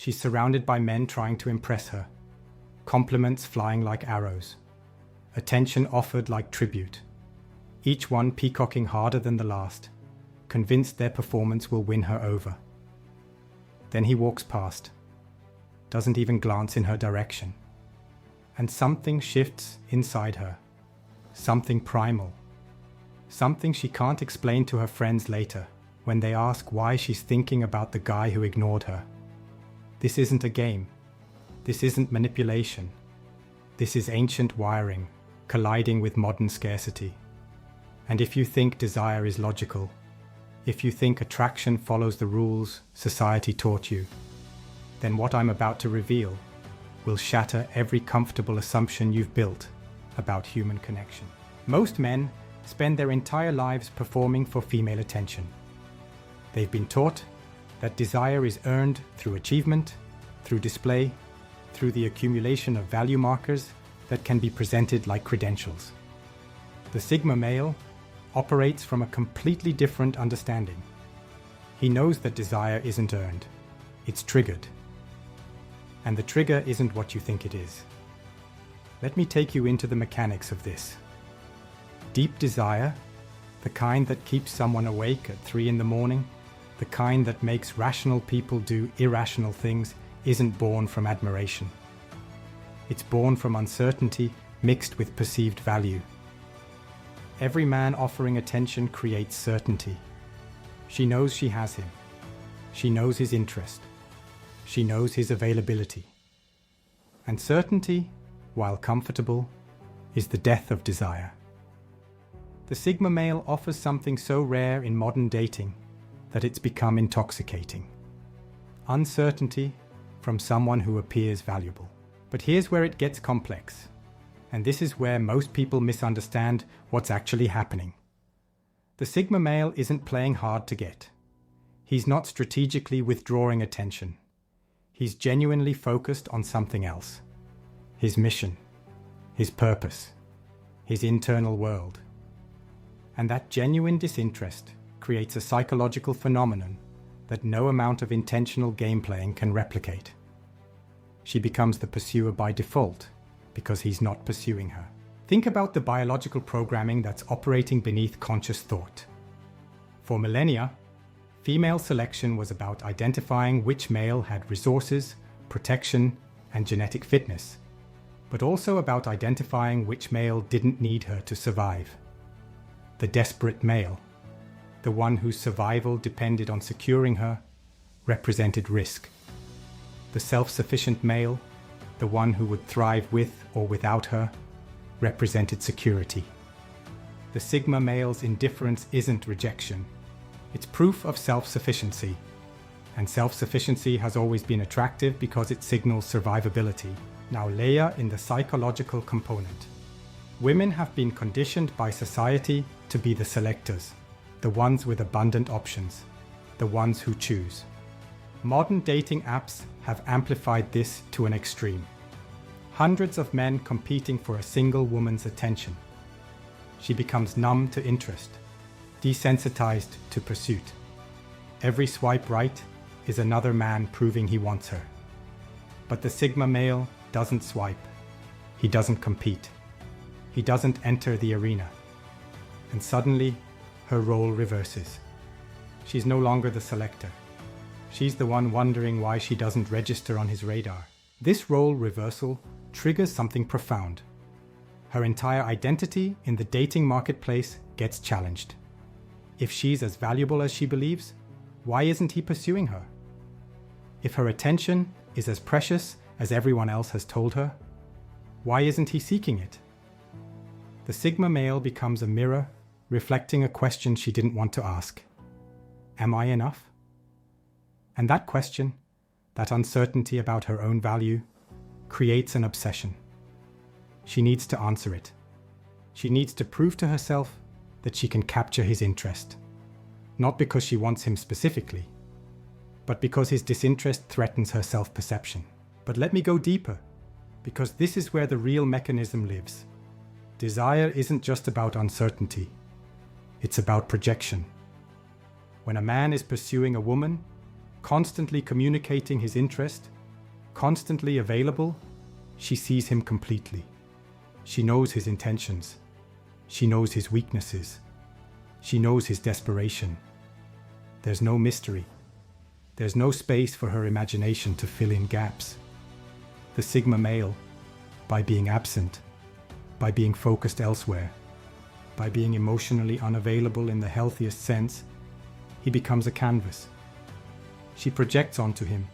She's surrounded by men trying to impress her, compliments flying like arrows, attention offered like tribute, each one peacocking harder than the last, convinced their performance will win her over. Then he walks past, doesn't even glance in her direction, and something shifts inside her, something primal, something she can't explain to her friends later when they ask why she's thinking about the guy who ignored her. This isn't a game. This isn't manipulation. This is ancient wiring colliding with modern scarcity. And if you think desire is logical, if you think attraction follows the rules society taught you, then what I'm about to reveal will shatter every comfortable assumption you've built about human connection. Most men spend their entire lives performing for female attention. They've been taught that desire is earned through achievement, through display, through the accumulation of value markers that can be presented like credentials. The Sigma male operates from a completely different understanding. He knows that desire isn't earned, it's triggered. And the trigger isn't what you think it is. Let me take you into the mechanics of this. Deep desire, the kind that keeps someone awake at 3 a.m, the kind that makes rational people do irrational things, isn't born from admiration. It's born from uncertainty mixed with perceived value. Every man offering attention creates certainty. She knows she has him. She knows his interest. She knows his availability. And certainty, while comfortable, is the death of desire. The Sigma male offers something so rare in modern dating that it's become intoxicating. Uncertainty from someone who appears valuable. But here's where it gets complex. And this is where most people misunderstand what's actually happening. The Sigma male isn't playing hard to get. He's not strategically withdrawing attention. He's genuinely focused on something else. His mission, his purpose, his internal world. And that genuine disinterest creates a psychological phenomenon that no amount of intentional game playing can replicate. She becomes the pursuer by default because he's not pursuing her. Think about the biological programming that's operating beneath conscious thought. For millennia, female selection was about identifying which male had resources, protection, and genetic fitness, but also about identifying which male didn't need her to survive. The desperate male, the one whose survival depended on securing her, represented risk. The self-sufficient male, the one who would thrive with or without her, represented security. The Sigma male's indifference isn't rejection. It's proof of self-sufficiency. And self-sufficiency has always been attractive because it signals survivability. Now layer in the psychological component. Women have been conditioned by society to be the selectors, the ones with abundant options, the ones who choose. Modern dating apps have amplified this to an extreme. Hundreds of men competing for a single woman's attention. She becomes numb to interest, desensitized to pursuit. Every swipe right is another man proving he wants her. But the Sigma male doesn't swipe. He doesn't compete. He doesn't enter the arena. And suddenly, her role reverses. She's no longer the selector. She's the one wondering why she doesn't register on his radar. This role reversal triggers something profound. Her entire identity in the dating marketplace gets challenged. If she's as valuable as she believes, why isn't he pursuing her? If her attention is as precious as everyone else has told her, why isn't he seeking it? The Sigma male becomes a mirror reflecting a question she didn't want to ask. Am I enough? And that question, that uncertainty about her own value, creates an obsession. She needs to answer it. She needs to prove to herself that she can capture his interest. Not because she wants him specifically, but because his disinterest threatens her self-perception. But let me go deeper, because this is where the real mechanism lives. Desire isn't just about uncertainty. It's about projection. When a man is pursuing a woman, constantly communicating his interest, constantly available, she sees him completely. She knows his intentions. She knows his weaknesses. She knows his desperation. There's no mystery. There's no space for her imagination to fill in gaps. The Sigma male, by being absent, by being focused elsewhere, by being emotionally unavailable in the healthiest sense, he becomes a canvas. She projects onto him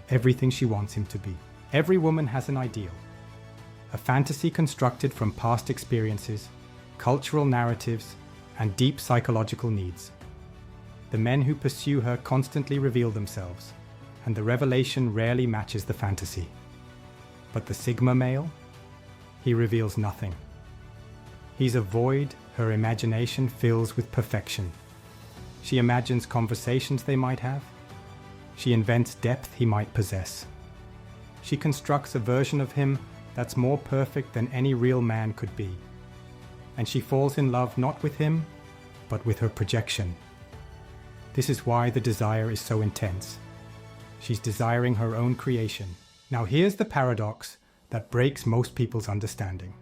everything she wants him to be. Every woman has an ideal, a fantasy constructed from past experiences, cultural narratives, and deep psychological needs. The men who pursue her constantly reveal themselves, and the revelation rarely matches the fantasy. But the Sigma male? He reveals nothing. He's a void her imagination fills with perfection. She imagines conversations they might have. She invents depth he might possess. She constructs a version of him that's more perfect than any real man could be. And she falls in love not with him, but with her projection. This is why the desire is so intense. She's desiring her own creation. Now here's the paradox that breaks most people's understanding.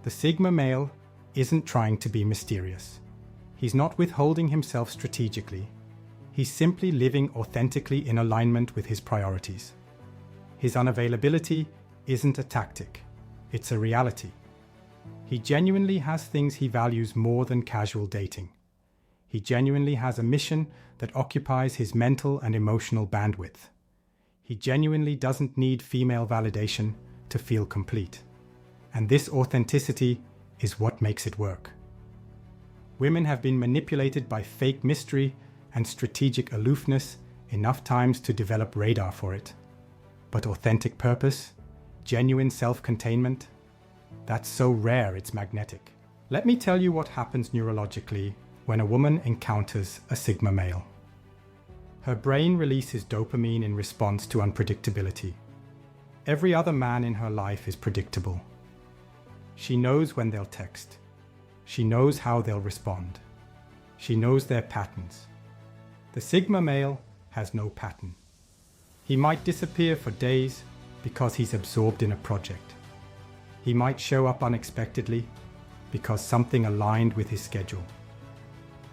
The Sigma male isn't trying to be mysterious. He's not withholding himself strategically. He's simply living authentically in alignment with his priorities. His unavailability isn't a tactic, it's a reality. He genuinely has things he values more than casual dating. He genuinely has a mission that occupies his mental and emotional bandwidth. He genuinely doesn't need female validation to feel complete. And this authenticity is what makes it work. Women have been manipulated by fake mystery and strategic aloofness enough times to develop radar for it. But authentic purpose, genuine self-containment, that's so rare it's magnetic. Let me tell you what happens neurologically when a woman encounters a Sigma male. Her brain releases dopamine in response to unpredictability. Every other man in her life is predictable. She knows when they'll text. She knows how they'll respond. She knows their patterns. The Sigma male has no pattern. He might disappear for days because he's absorbed in a project. He might show up unexpectedly because something aligned with his schedule.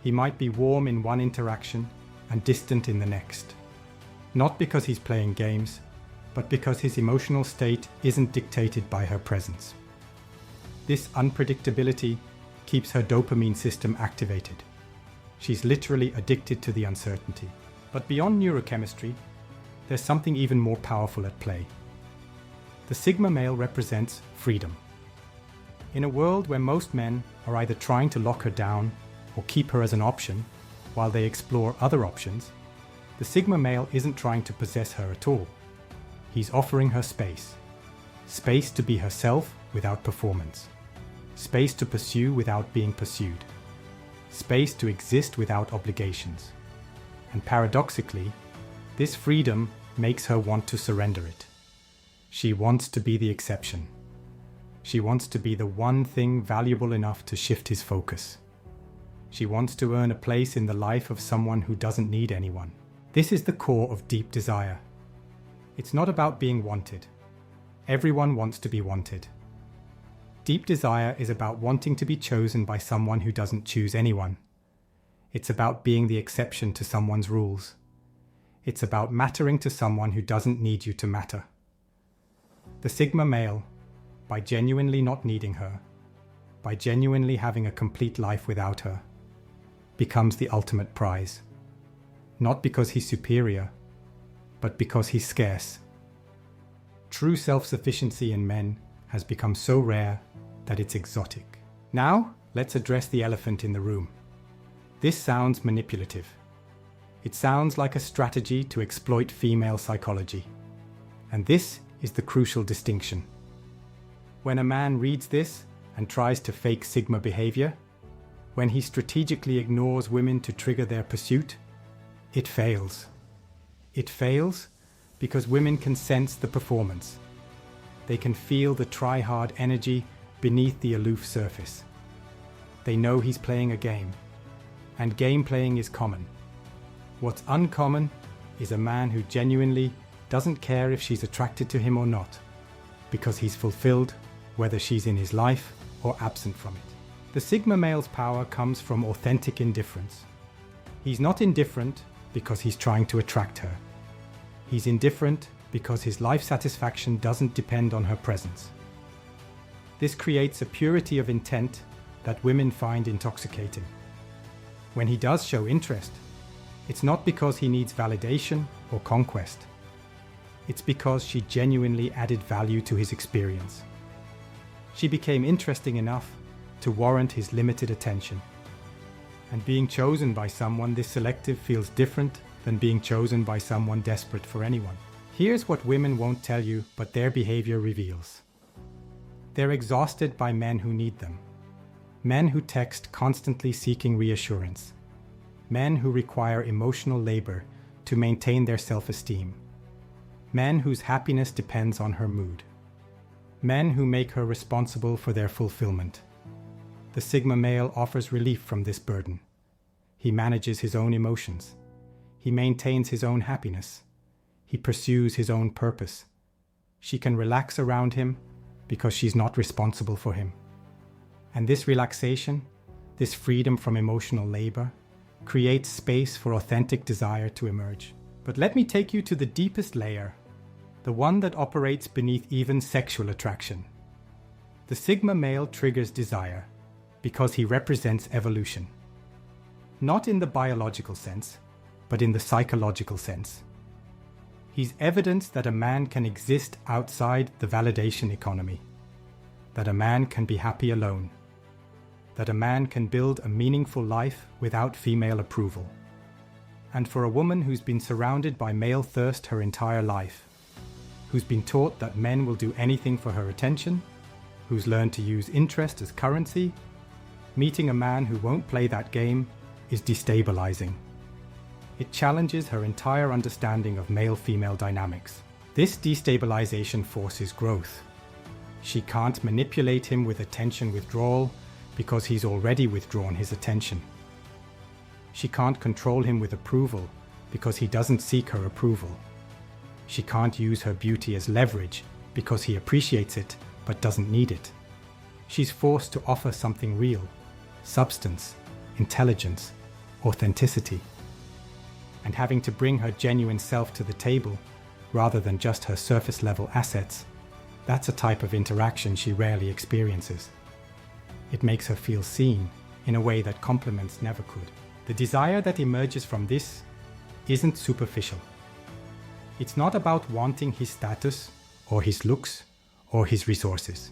He might be warm in one interaction and distant in the next. Not because he's playing games, but because his emotional state isn't dictated by her presence. This unpredictability keeps her dopamine system activated. She's literally addicted to the uncertainty. But beyond neurochemistry, there's something even more powerful at play. The Sigma male represents freedom. In a world where most men are either trying to lock her down or keep her as an option while they explore other options, the Sigma male isn't trying to possess her at all. He's offering her space. Space to be herself without performance. Space to pursue without being pursued. Space to exist without obligations. And paradoxically, this freedom makes her want to surrender it. She wants to be the exception. She wants to be the one thing valuable enough to shift his focus. She wants to earn a place in the life of someone who doesn't need anyone. This is the core of deep desire. It's not about being wanted. Everyone wants to be wanted. Deep desire is about wanting to be chosen by someone who doesn't choose anyone. It's about being the exception to someone's rules. It's about mattering to someone who doesn't need you to matter. The Sigma male, by genuinely not needing her, by genuinely having a complete life without her, becomes the ultimate prize. Not because he's superior, but because he's scarce. True self-sufficiency in men has become so rare that it's exotic. Now, let's address the elephant in the room. This sounds manipulative. It sounds like a strategy to exploit female psychology. And this is the crucial distinction. When a man reads this and tries to fake Sigma behavior, when he strategically ignores women to trigger their pursuit, it fails. It fails because women can sense the performance. They can feel the try-hard energy beneath the aloof surface. They know he's playing a game, and game playing is common. What's uncommon is a man who genuinely doesn't care if she's attracted to him or not, because he's fulfilled whether she's in his life or absent from it. The Sigma male's power comes from authentic indifference. He's not indifferent because he's trying to attract her. He's indifferent because his life satisfaction doesn't depend on her presence. This creates a purity of intent that women find intoxicating. When he does show interest, it's not because he needs validation or conquest. It's because she genuinely added value to his experience. She became interesting enough to warrant his limited attention. And being chosen by someone this selective feels different than being chosen by someone desperate for anyone. Here's what women won't tell you, but their behavior reveals. They're exhausted by men who need them. Men who text constantly seeking reassurance. Men who require emotional labor to maintain their self-esteem. Men whose happiness depends on her mood. Men who make her responsible for their fulfillment. The Sigma male offers relief from this burden. He manages his own emotions. He maintains his own happiness. He pursues his own purpose. She can relax around him because she's not responsible for him. And this relaxation, this freedom from emotional labor, creates space for authentic desire to emerge. But let me take you to the deepest layer, the one that operates beneath even sexual attraction. The Sigma male triggers desire because he represents evolution. Not in the biological sense, but in the psychological sense. He's evidence that a man can exist outside the validation economy, that a man can be happy alone, that a man can build a meaningful life without female approval. And for a woman who's been surrounded by male thirst her entire life, who's been taught that men will do anything for her attention, who's learned to use interest as currency, meeting a man who won't play that game is destabilizing. It challenges her entire understanding of male-female dynamics. This destabilization forces growth. She can't manipulate him with attention withdrawal because he's already withdrawn his attention. She can't control him with approval because he doesn't seek her approval. She can't use her beauty as leverage because he appreciates it but doesn't need it. She's forced to offer something real, substance, intelligence, authenticity. And having to bring her genuine self to the table rather than just her surface-level assets, that's a type of interaction she rarely experiences. It makes her feel seen in a way that compliments never could. The desire that emerges from this isn't superficial. It's not about wanting his status or his looks or his resources.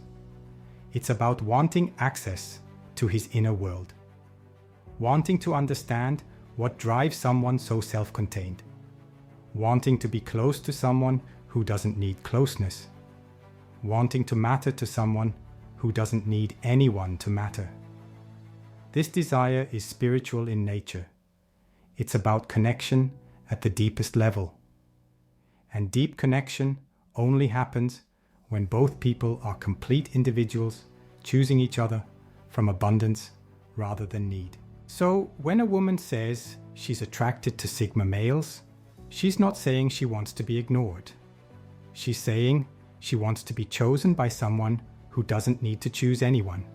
It's about wanting access to his inner world. Wanting to understand what drives someone so self-contained. Wanting to be close to someone who doesn't need closeness. Wanting to matter to someone who doesn't need anyone to matter. This desire is spiritual in nature. It's about connection at the deepest level. And deep connection only happens when both people are complete individuals choosing each other from abundance rather than need. So when a woman says she's attracted to Sigma males, she's not saying she wants to be ignored. She's saying she wants to be chosen by someone who doesn't need to choose anyone.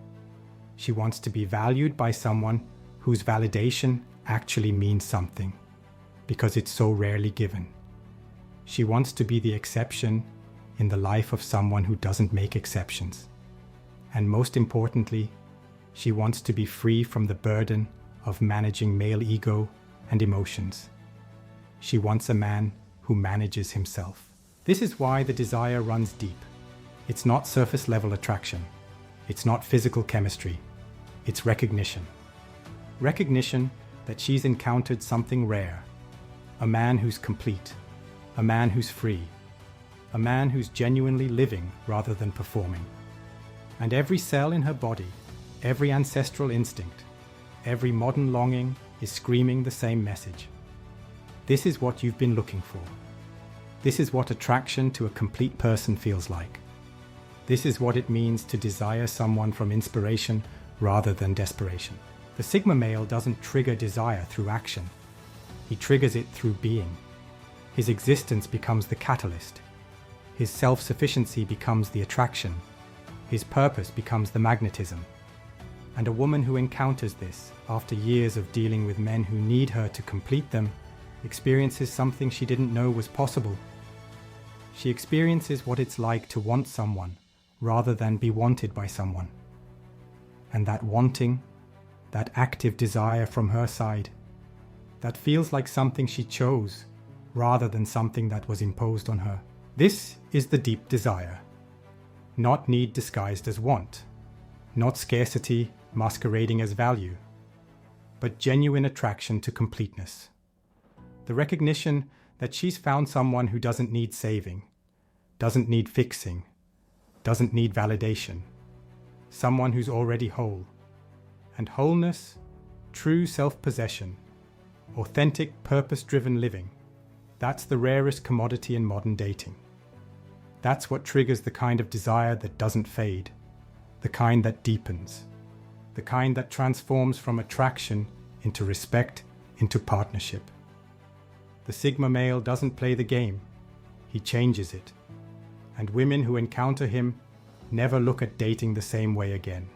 She wants to be valued by someone whose validation actually means something, because it's so rarely given. She wants to be the exception in the life of someone who doesn't make exceptions. And most importantly, she wants to be free from the burden of managing male ego and emotions. She wants a man who manages himself. This is why the desire runs deep. It's not surface-level attraction. It's not physical chemistry. It's recognition. Recognition that she's encountered something rare. A man who's complete. A man who's free. A man who's genuinely living rather than performing. And every cell in her body, every ancestral instinct, every modern longing is screaming the same message. This is what you've been looking for. This is what attraction to a complete person feels like. This is what it means to desire someone from inspiration rather than desperation. The Sigma male doesn't trigger desire through action. He triggers it through being. His existence becomes the catalyst. His self-sufficiency becomes the attraction. His purpose becomes the magnetism. And a woman who encounters this, after years of dealing with men who need her to complete them, experiences something she didn't know was possible. She experiences what it's like to want someone, rather than be wanted by someone. And that wanting, that active desire from her side, that feels like something she chose, rather than something that was imposed on her. This is the deep desire. Not need disguised as want, not scarcity masquerading as value, but genuine attraction to completeness. The recognition that she's found someone who doesn't need saving, doesn't need fixing, doesn't need validation. Someone who's already whole. And wholeness, true self-possession, authentic purpose-driven living, that's the rarest commodity in modern dating. That's what triggers the kind of desire that doesn't fade, the kind that deepens, the kind that transforms from attraction into respect, into partnership. The Sigma male doesn't play the game, he changes it. And women who encounter him never look at dating the same way again.